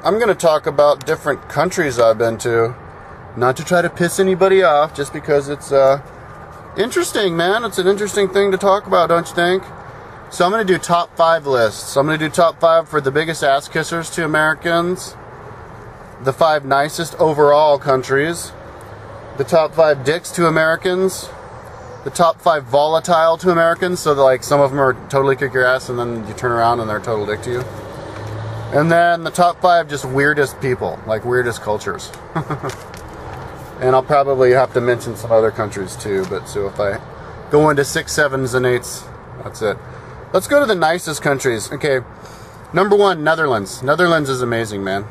I'm going to talk about different countries I've been to. Not to try to piss anybody off, just because it's interesting, man. It's an interesting thing to talk about, don't you think? So I'm going to do top 5 lists. I'm going to do top 5 for the biggest ass kissers to Americans, the 5 nicest overall countries, the top 5 dicks to Americans, the top 5 volatile to Americans, so that, like, some of them are totally kick your ass and then you turn around and they're a total dick to you. And then the top 5 just weirdest people, like weirdest cultures. And I'll probably have to mention some other countries too, but so if I go into 6, 7s, and 8s, that's it. Let's go to the nicest countries. Okay, number 1, Netherlands. Netherlands is amazing, man.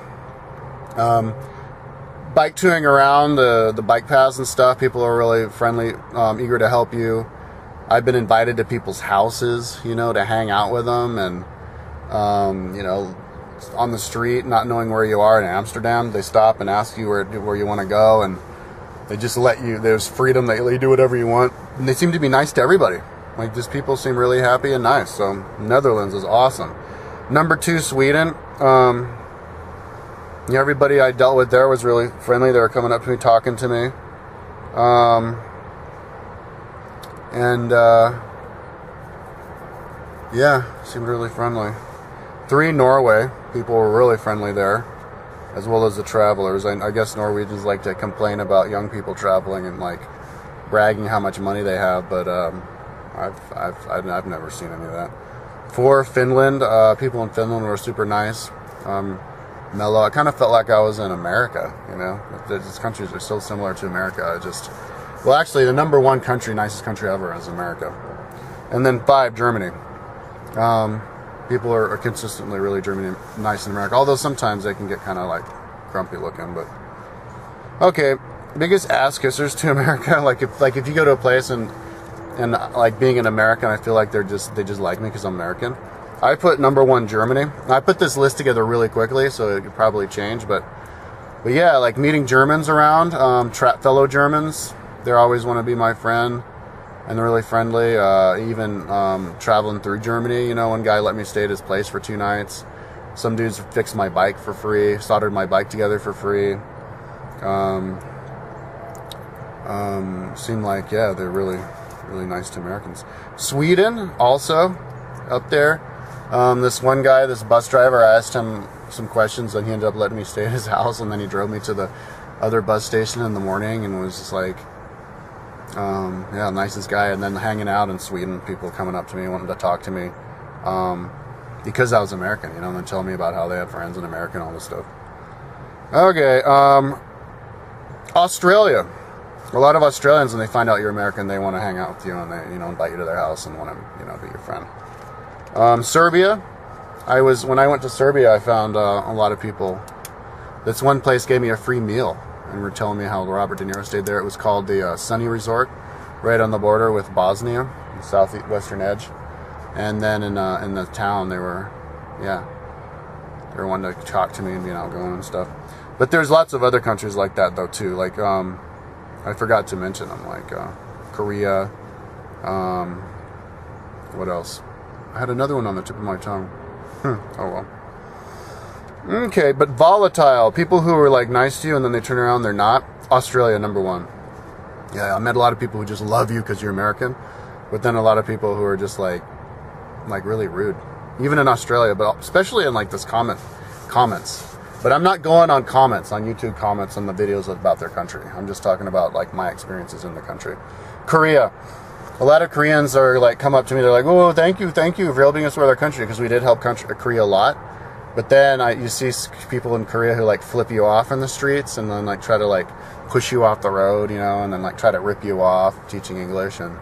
Bike touring around the bike paths and stuff, people are really friendly, eager to help you. I've been invited to people's houses, you know, to hang out with them, and you know, on the street, not knowing where you are in Amsterdam, they stop and ask you where you want to go, and they just let you, there's freedom, they let you do whatever you want, and they seem to be nice to everybody. Like, just people seem really happy and nice, so Netherlands is awesome. Number 2, Sweden. Everybody I dealt with there was really friendly. They were coming up to me, talking to me. Yeah, seemed really friendly. 3, Norway. People were really friendly there, as well as the travelers. I guess Norwegians like to complain about young people traveling and, like, bragging how much money they have, but I've never seen any of that. 4, Finland. People in Finland were super nice. Mellow. I kind of felt like I was in America, you know. These countries are so similar to America. Well, actually, the number 1 country, nicest country ever, is America. And then 5, Germany. People are consistently really nice in America, although sometimes they can get kind of like grumpy looking. But okay, biggest ass kissers to America. Like if you go to a place and like, being an American, I feel like they just like me because I'm American. I put number 1, Germany. I put this list together really quickly, so it could probably change, but yeah, like meeting Germans around, fellow Germans, they always want to be my friend, and they're really friendly. Even traveling through Germany, you know, one guy let me stay at his place for 2 nights. Some dudes fixed my bike for free, soldered my bike together for free. Seemed like, yeah, they're really, really nice to Americans. Sweden, also, up there. This one guy, this bus driver, I asked him some questions, and he ended up letting me stay at his house, and then he drove me to the other bus station in the morning, and was just like, yeah, nicest guy. And then hanging out in Sweden, people coming up to me, wanting to talk to me, because I was American, you know, and then telling me about how they had friends in America and all this stuff. Okay, Australia. A lot of Australians, when they find out you're American, they want to hang out with you, and they, you know, invite you to their house and want to, you know, be your friend. Serbia. When I went to Serbia, I found a lot of people. This one place gave me a free meal, and were telling me how Robert De Niro stayed there. It was called the Sunny Resort, right on the border with Bosnia, the southwestern edge. And then in the town, they were wanting to talk to me and being outgoing and stuff. But there's lots of other countries like that though too. Like I forgot to mention them, like Korea. What else? I had another one on the tip of my tongue. Oh well. Okay, but volatile. People who are like nice to you and then they turn around, they're not. Australia, number 1. Yeah, I met a lot of people who just love you because you're American. But then a lot of people who are just like really rude. Even in Australia, but especially in like this comments. But I'm not going on comments, on YouTube comments on the videos about their country. I'm just talking about like my experiences in the country. Korea. A lot of Koreans are like, come up to me, they're like, oh, thank you for helping us with our country, because we did help Korea a lot. But then you see people in Korea who like flip you off in the streets and then like try to like push you off the road, you know, and then like try to rip you off teaching English, and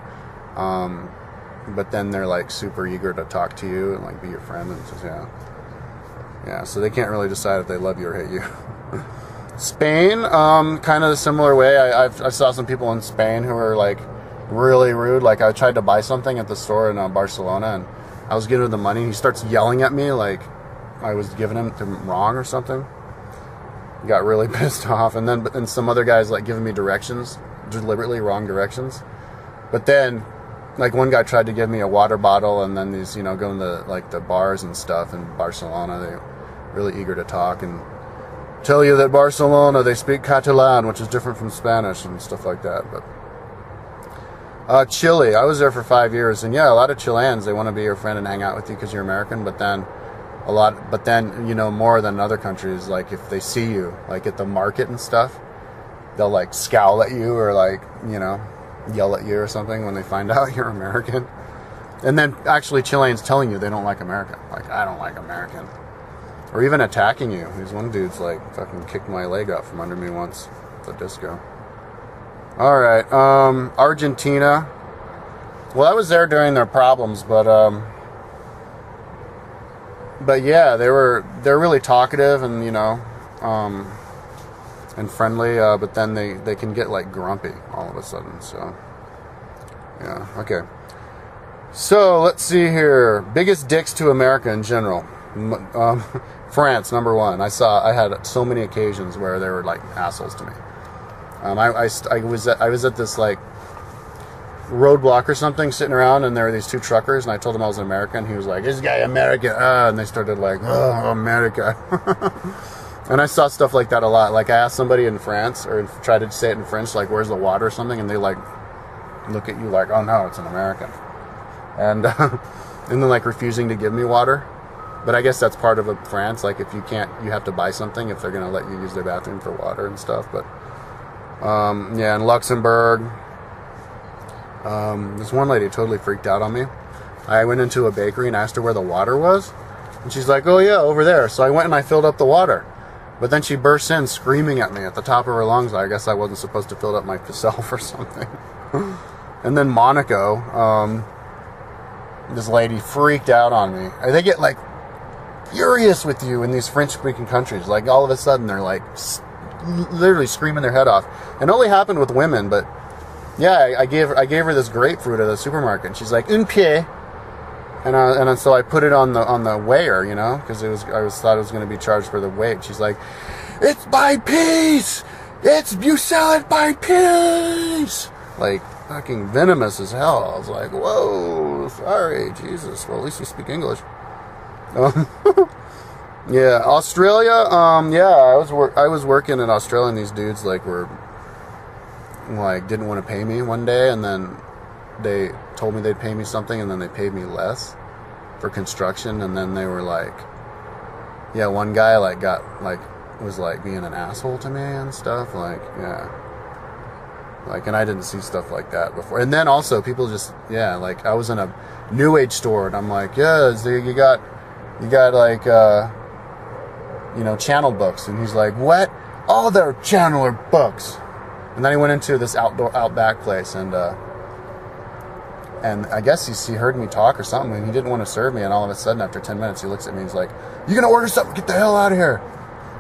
but then they're like super eager to talk to you and like be your friend, and just, yeah, so they can't really decide if they love you or hate you. Spain, kind of a similar way. I saw some people in Spain who were like really rude. Like, I tried to buy something at the store in Barcelona, and I was giving him the money. He starts yelling at me like I was giving him wrong or something. He got really pissed off. And then some other guys like giving me directions, deliberately wrong directions. But then like one guy tried to give me a water bottle, and then these, you know, going to like the bars and stuff in Barcelona, really eager to talk and tell you that Barcelona, they speak Catalan, which is different from Spanish and stuff like that. But Chile, I was there for 5 years, and yeah, a lot of Chileans, they want to be your friend and hang out with you because you're American, but then you know, more than other countries, like if they see you like at the market and stuff, they'll like scowl at you or like, you know, yell at you or something when they find out you're American. And then actually Chileans telling you they don't like America, like, I don't like American. Or even attacking you. There's one dude's like fucking kicked my leg out from under me once at the disco. Alright, Argentina. Well, I was there during their problems, but yeah, they're really talkative and, you know, and friendly, but then they can get like grumpy all of a sudden. So yeah, okay. So let's see here. Biggest dicks to America in general. France, number one. I had so many occasions where they were like assholes to me. I was at this like roadblock or something, sitting around, and there were these two truckers, and I told him I was an American. He was like, "This guy American," and they started like, "Oh, America." And I saw stuff like that a lot. Like I asked somebody in France, or tried to say it in French, like, "Where's the water?" or something, and they like look at you like, "Oh no, it's an American," and then like refusing to give me water. But I guess that's part of France. Like if you can't, you have to buy something if they're gonna let you use their bathroom for water and stuff. But yeah, in Luxembourg. This one lady totally freaked out on me. I went into a bakery and asked her where the water was, and she's like, "Oh yeah, over there." So I went and I filled up the water, but then she bursts in screaming at me at the top of her lungs. I guess I wasn't supposed to fill up myself or something. And then Monaco, this lady freaked out on me. They get like furious with you in these French-speaking countries. Like all of a sudden they're like literally screaming their head off. It only happened with women, but yeah, I gave her this grapefruit at the supermarket, and she's like, "Un pied," and so I put it on the weigher, you know, because I thought it was going to be charged for the weight. She's like, "It's by piece. You sell it by piece." Like fucking venomous as hell. I was like, "Whoa, sorry, Jesus." Well, at least you speak English. Yeah, Australia. Yeah, I was working in Australia, and these dudes like didn't want to pay me one day, and then they told me they'd pay me something, and then they paid me less for construction, and then they were like, yeah, one guy like was like being an asshole to me and stuff, like, yeah, like, and I didn't see stuff like that before. And then also people just, yeah, like I was in a New Age store, and I'm like, yeah, so you got like you know, channel books, and he's like, "What? All their channeler books." And then he went into this outback place, and I guess he heard me talk or something, and he didn't want to serve me. And all of a sudden, after 10 minutes, he looks at me and he's like, "You gonna order something? Get the hell out of here!"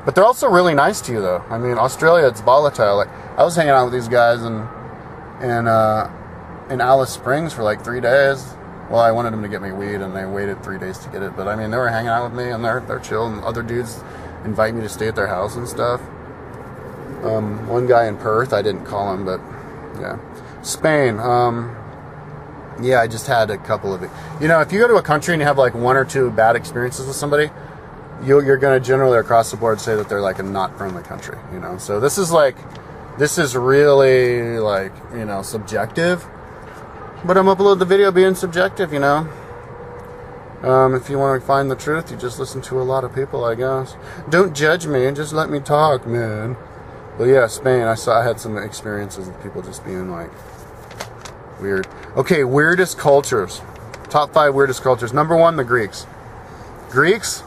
But they're also really nice to you, though. I mean, Australia, it's volatile. Like I was hanging out with these guys in Alice Springs for like 3 days. Well, I wanted them to get me weed, and they waited 3 days to get it. But I mean, they were hanging out with me, and they're chill. And other dudes invite me to stay at their house and stuff. One guy in Perth, I didn't call him, but yeah. Spain, yeah, I just had a couple of it. You know, if you go to a country and you have like one or two bad experiences with somebody, you're going to generally across the board say that they're like a not friendly country, you know. So this is really like, you know, subjective. But I'm uploading the video being subjective, you know. If you want to find the truth, you just listen to a lot of people, I guess. Don't judge me, just let me talk, man. But yeah, Spain, I had some experiences with people just being like weird. Okay, weirdest cultures. Top 5 weirdest cultures. Number 1, the Greeks. Greeks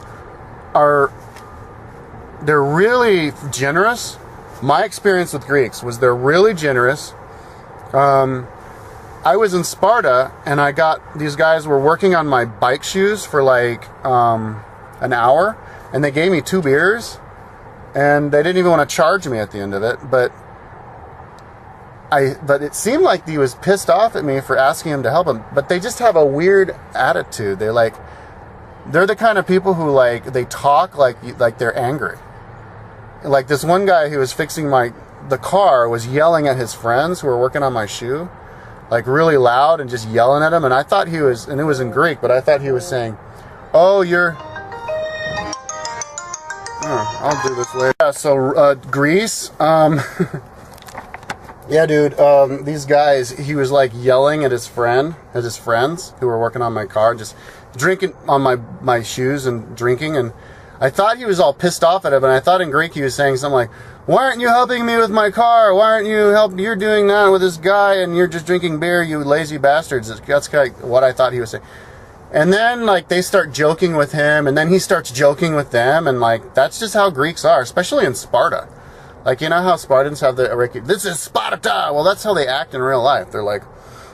they're really generous. My experience with Greeks was they're really generous. I was in Sparta, and these guys were working on my bike shoes for like an hour, and they gave me 2 beers, and they didn't even want to charge me at the end of it, but it seemed like he was pissed off at me for asking him to help him. But they just have a weird attitude. They're the kind of people who like, they talk like they're angry. Like this one guy who was fixing the car was yelling at his friends who were working on my shoe, like really loud and just yelling at him. And I thought and it was in Greek, but I thought he was saying, "Oh, I'll do this later. Yeah, so Greece. Yeah, dude. These guys. He was like yelling at his friends who were working on my car, just drinking on my shoes and drinking. And I thought he was all pissed off at it, but I thought in Greek he was saying something like, "Why aren't you helping me with my car? Why aren't you helping? You're doing that with this guy, and you're just drinking beer, you lazy bastards." That's kind of what I thought he was saying. And then, like, they start joking with him, and then he starts joking with them, and, like, that's just how Greeks are, especially in Sparta. Like, you know how Spartans have this is Sparta! Well, that's how they act in real life. They're like,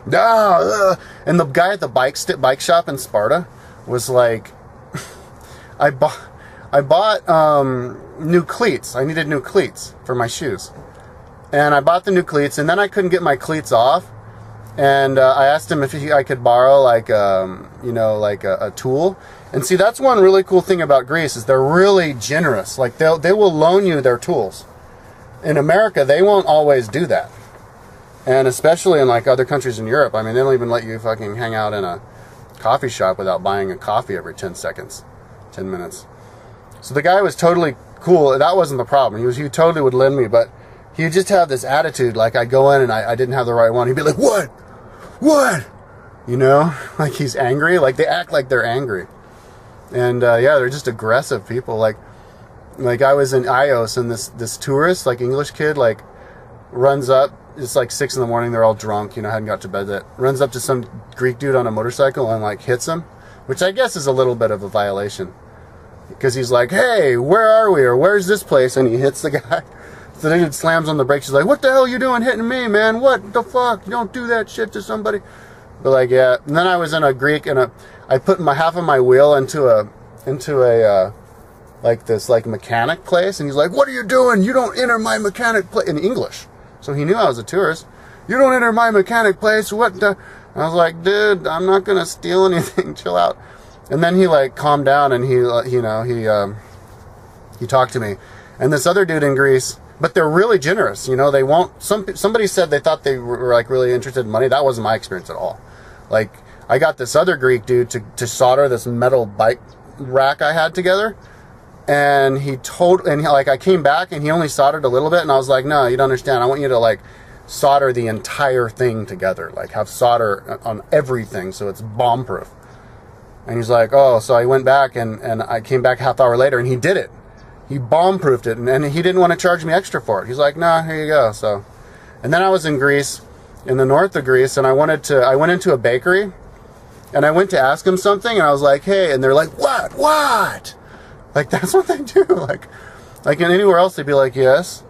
and the guy at the bike shop in Sparta was like, I bought new cleats. I needed new cleats for my shoes. And I bought the new cleats, and then I couldn't get my cleats off. And I asked him if I could borrow, like, a tool. And see, that's one really cool thing about Greece is they're really generous. Like, they will loan you their tools. In America, they won't always do that. And especially in, like, other countries in Europe, I mean, they don't even let you fucking hang out in a coffee shop without buying a coffee every 10 seconds, 10 minutes. So the guy was totally cool. That wasn't the problem. He totally would lend me, but he would just have this attitude. Like, I'd go in and I didn't have the right one. He'd be like, "What? What?" You know? Like, he's angry. Like, they act like they're angry. And, yeah, they're just aggressive people. Like I was in Ios, and this tourist, like, English kid, like, runs up. It's like 6 in the morning. They're all drunk, you know, hadn't got to bed yet. Runs up to some Greek dude on a motorcycle and, like, hits him, which I guess is a little bit of a violation. Because he's like, "Hey, where are we?" Or "Where's this place?" And he hits the guy. So the dude slams on the brakes. He's like, "What the hell are you doing hitting me, man? What the fuck? You don't do that shit to somebody." But, like, yeah. And then I was in a Greek, and I put half of my wheel into a like this, like, mechanic place. And he's like, "What are you doing? You don't enter my mechanic place," in English. So he knew I was a tourist. "You don't enter my mechanic place. What the?" I was like, "Dude, I'm not going to steal anything. Chill out." And then he, like, calmed down, and he talked to me. And this other dude in Greece, but they're really generous, you know, they won't, somebody said they thought they were, like, really interested in money. That wasn't my experience at all. Like, I got this other Greek dude to solder this metal bike rack I had together, and I came back, and he only soldered a little bit, and I was like, "No, you don't understand. I want you to, like, solder the entire thing together, like, have solder on everything so it's bomb-proof." And he's like, "Oh." So I went back, and I came back half hour later, and he did it. He bomb-proofed it, and he didn't want to charge me extra for it. He's like, "Nah, here you go." So, and then I was in Greece, in the north of Greece, and I went into a bakery, and I went to ask him something, and I was like, "Hey," and they're like, What? Like, that's what they do. Like in anywhere else, they'd be like, "Yes."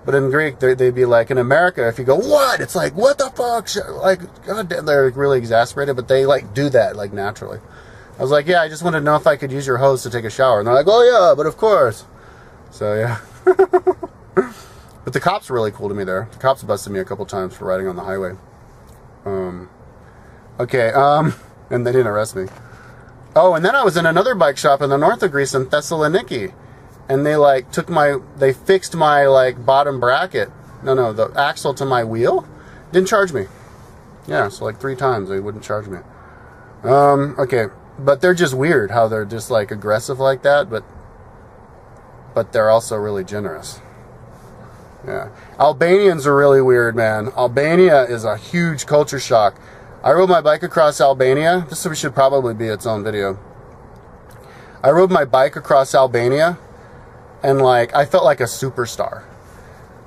But in Greek, they'd be like, in America, if you go, "What?" It's like, "What the fuck?" Like, God damn, they're really exasperated, but they, like, do that, like, naturally. I was like, "Yeah, I just wanted to know if I could use your hose to take a shower." And they're like, "Oh, yeah, but of course." So, yeah. But the cops were really cool to me there. The cops busted me a couple times for riding on the highway. And they didn't arrest me. Oh, and then I was in another bike shop in the north of Greece in Thessaloniki. And they, like, they fixed my, like, bottom bracket. No, the axle to my wheel. Didn't charge me. Yeah, so, like, 3 times they wouldn't charge me. Okay. But they're just weird how they're just, like, aggressive like that, but they're also really generous. Yeah. Albanians are really weird, man. Albania is a huge culture shock. I rode my bike across Albania. This should probably be its own video. I rode my bike across Albania, and, like, I felt like a superstar.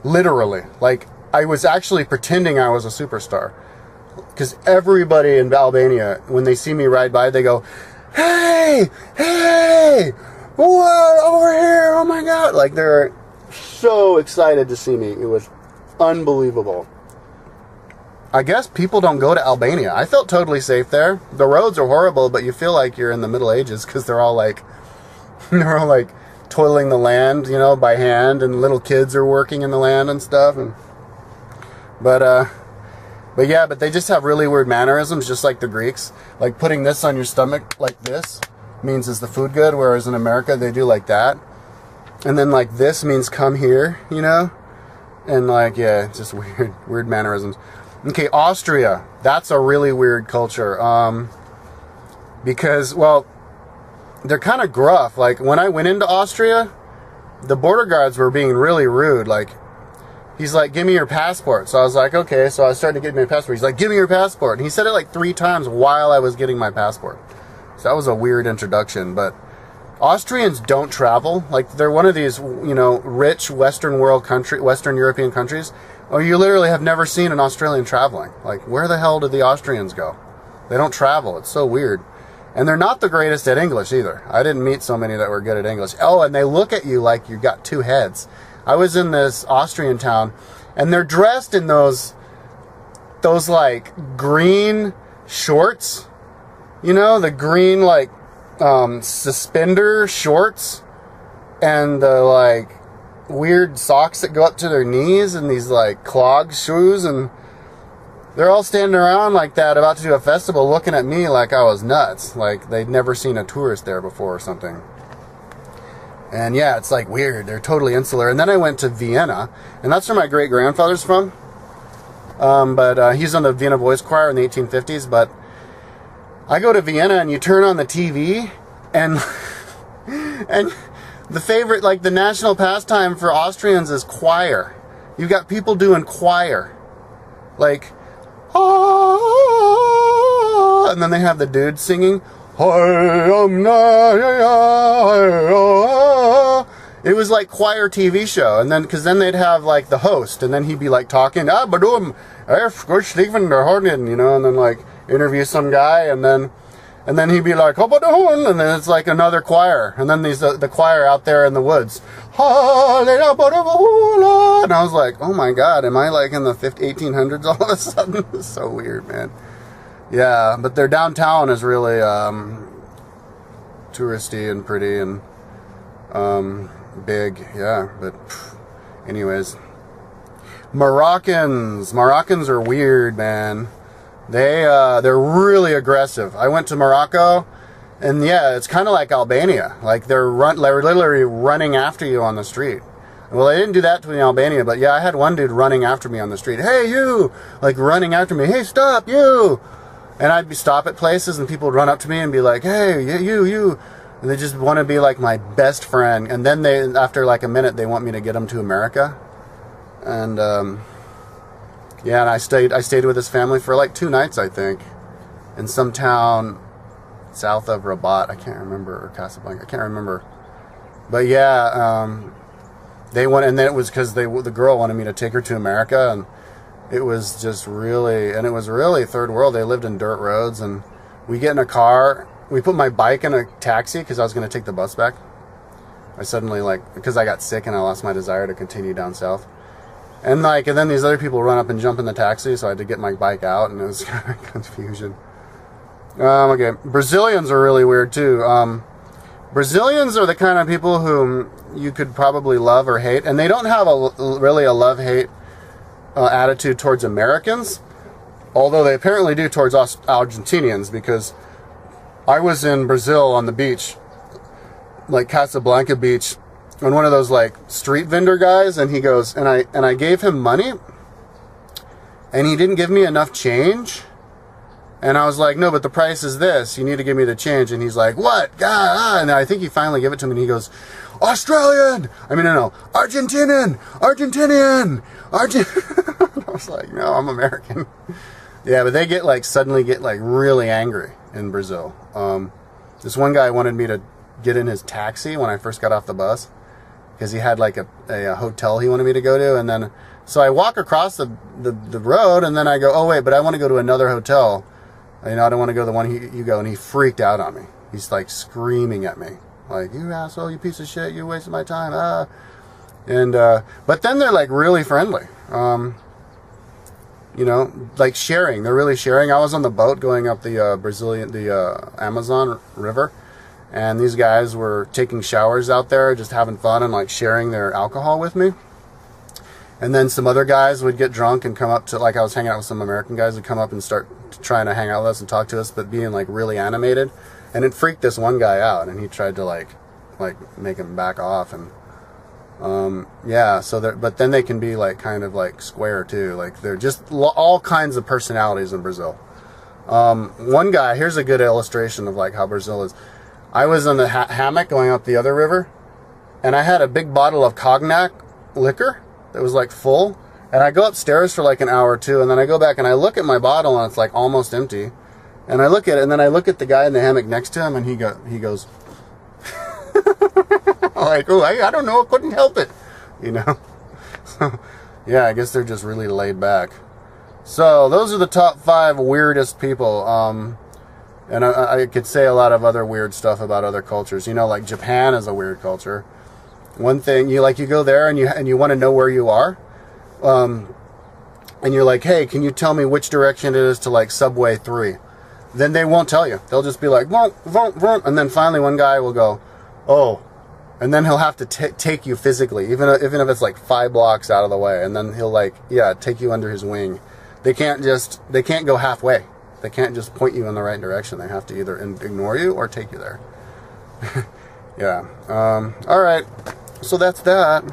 Literally. Like, I was actually pretending I was a superstar. Because everybody in Albania, when they see me ride by, they go, "Hey! Hey! What? Over here! Oh my God!" Like, they're so excited to see me. It was unbelievable. I guess people don't go to Albania. I felt totally safe there. The roads are horrible, but you feel like you're in the Middle Ages because they're all like toiling the land, you know, by hand, and little kids are working in the land and stuff. But they just have really weird mannerisms, just like the Greeks. Like, putting this on your stomach like this means is the food good, whereas in America they do like that. And then, like, this means come here, you know? And, like, yeah, just weird mannerisms. Okay, Austria. That's a really weird culture. Because, well, they're kind of gruff. Like, when I went into Austria, the border guards were being really rude. Like, he's like, give me your passport. So I was like, okay. So I started to get my passport. He's like, give me your passport. And he said it like 3 times while I was getting my passport. So that was a weird introduction. But Austrians don't travel. Like, they're one of these, you know, rich Western European countries where you literally have never seen an Australian traveling. Like, where the hell did the Austrians go? They don't travel. It's so weird. And they're not the greatest at English either. I didn't meet so many that were good at English. Oh, and they look at you like you got 2 heads. I was in this Austrian town, and they're dressed in those like green shorts. You know, the green like suspender shorts, and the like weird socks that go up to their knees, and these like clog shoes, and they're all standing around like that about to do a festival looking at me like I was nuts, like they'd never seen a tourist there before or something. And yeah, it's like weird. They're totally insular. And then I went to Vienna, and that's where my great grandfather's from. But he's on the Vienna Boys Choir in the 1850s. But I go to Vienna, and you turn on the TV, and and the favorite, like the national pastime for Austrians is choir. You've got people doing choir, like, ah, and then they have the dude singing. It was like choir TV show, and then because then they'd have like the host, and then he'd be like talking, you know, and then like interview some guy, and then he'd be like, and then it's like another choir, and then the choir out there in the woods, and I was like, oh my god, am I like in the 1800s all of a sudden? It's so weird, man. Yeah, but their downtown is really touristy and pretty and big. Yeah, but anyways, Moroccans are weird, man. They're really aggressive. I went to Morocco, and yeah, it's kind of like Albania. Like they're literally running after you on the street. Well, I didn't do that to in Albania, but yeah, I had one dude running after me on the street. Hey, you! Like running after me. Hey, stop, you! And I'd stop at places, and people would run up to me and be like, hey, you. And they just want to be like my best friend. And then after like a minute, they want me to get them to America. And yeah, and I stayed with this family for like 2 nights, I think, in some town south of Rabat. I can't remember, or Casablanca. I can't remember. But yeah, they went, and then it was because the girl wanted me to take her to America, and it was just really, and it was really third world. They lived in dirt roads, and we get in a car. We put my bike in a taxi because I was going to take the bus back. I suddenly, like, because I got sick and I lost my desire to continue down south. And then these other people run up and jump in the taxi, so I had to get my bike out, and it was kind of confusion. Okay, Brazilians are really weird too. Brazilians are the kind of people whom you could probably love or hate, and they don't have really a love-hate attitude towards Americans, although they apparently do towards us Argentinians, because I was in Brazil on the beach, like Casablanca Beach, and one of those like street vendor guys, and he goes, and I gave him money, and he didn't give me enough change, and I was like, no, but the price is this, you need to give me the change, and he's like, what? And I think he finally gave it to me, and he goes, Australian! Argentinian! I was like, no, I'm American. Yeah, but they suddenly get really angry in Brazil. This one guy wanted me to get in his taxi when I first got off the bus, because he had like a hotel he wanted me to go to, and then so I walk across the road, and then I go, oh wait, but I want to go to another hotel. I don't want to go to the one you go, and he freaked out on me. He's like screaming at me, like, you asshole, you piece of shit, you wasted my time. But then they're like really friendly. Like sharing. They're really sharing. I was on the boat going up the Amazon River, and these guys were taking showers out there, just having fun and like sharing their alcohol with me. And then some other guys would get drunk and come up to, like I was hanging out with some American guys, would come up and start trying to hang out with us and talk to us, but being like really animated. And it freaked this one guy out, and he tried to like make him back off, and yeah, but then they can be like kind of like square too. Like they're just all kinds of personalities in Brazil. One guy, here's a good illustration of like how Brazil is. I was on the hammock going up the other river, and I had a big bottle of cognac liquor that was like full, and I go upstairs for like an hour or two, and then I go back and I look at my bottle and it's like almost empty, and I look at it, and then I look at the guy in the hammock next to him, and he goes like, oh, I don't know, I couldn't help it, you know. So yeah, I guess they're just really laid back. So those are the top 5 weirdest people. And I could say a lot of other weird stuff about other cultures. You know, like Japan is a weird culture. One thing, you go there and you want to know where you are. And you're like, hey, can you tell me which direction it is to like Subway 3? Then they won't tell you. They'll just be like, vroom, vroom, vroom. And then finally one guy will go, oh. And then he'll have to take you physically, even if it's like 5 blocks out of the way. And then he'll like, yeah, take you under his wing. They can't go halfway. They can't just point you in the right direction. They have to either ignore you or take you there. Yeah. All right. So that's that.